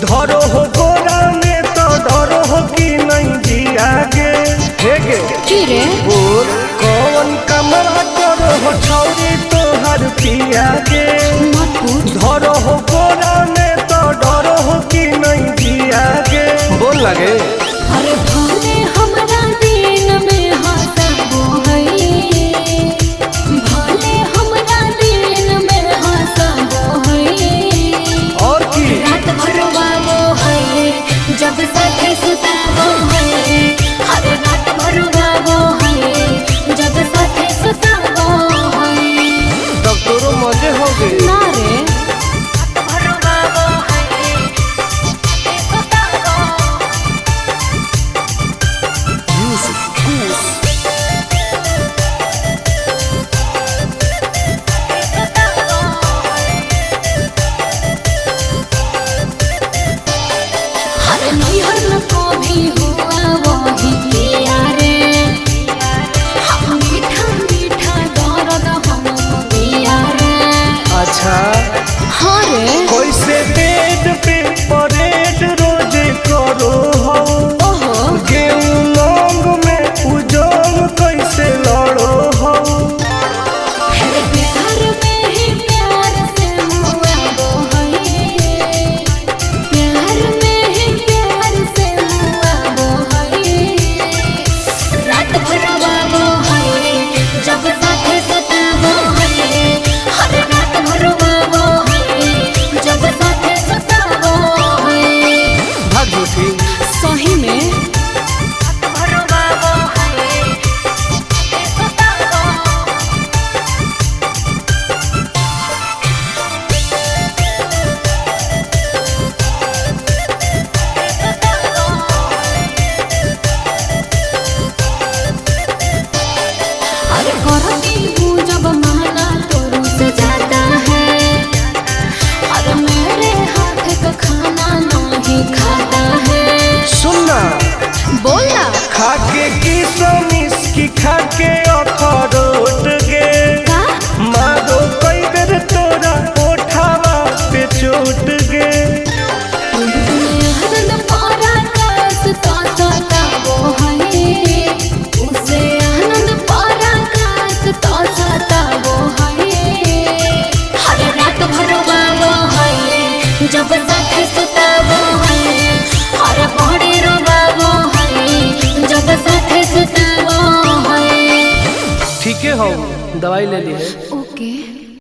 धरो हो गोरा में तो डरो हो कि नहीं जिया गे हेगे की रे और कौन कमरा करो हो छौरी तो हर पिया गे मत पूछ। धरो हो गोरा में तो डरो हो कि नहीं जिया गे बोल लगे अरे भले हमरा दिन में हंसबो है, भले हमरा दिन में हंसबो है, और की रात भर बाबो है जब साथे सुताबो है, हर रात भर बाबो है जब साथे सुताबो है। तब तोरो मजे हो गए ना रे रात भर बाबो है सुताबो हर नैहर में कभी हुआ वही किया रे, हम मीठा मीठा दर्द हम दिया रे। अच्छा हाँ रे कैसे बेड पे परेड रोज करो हो ओहो गेहूं लौंग में उजोंग कैसे लड़ो हो है प्यार में ही प्यार से हुआ वो है, प्यार में ही प्यार से हुआ वो है, रात भर वो है जब साथे सताबो है, हर रात भर वो है जब साथे सताबो है। भाग झूठी सही में रात भर वो है सताबो अरे करती हूँ जब माना तो रुस जाता है, अरे मेरे हाथ का खाना नहीं खाता है। सुनना बोलना खाके की सोमिस की खाके अखरोट गे का मारो कई बेर तोरा ओठावा पे चोट गे आनंद पारा कास तो सताबो है, उसे आनंद पारा कास तो सताबो है, हर रात भर बाबो है जब साथे सुताबो है, हर बड़े रोबाबो है जब साथे सुताबो है। ठीक है हो दवाई ले ली है।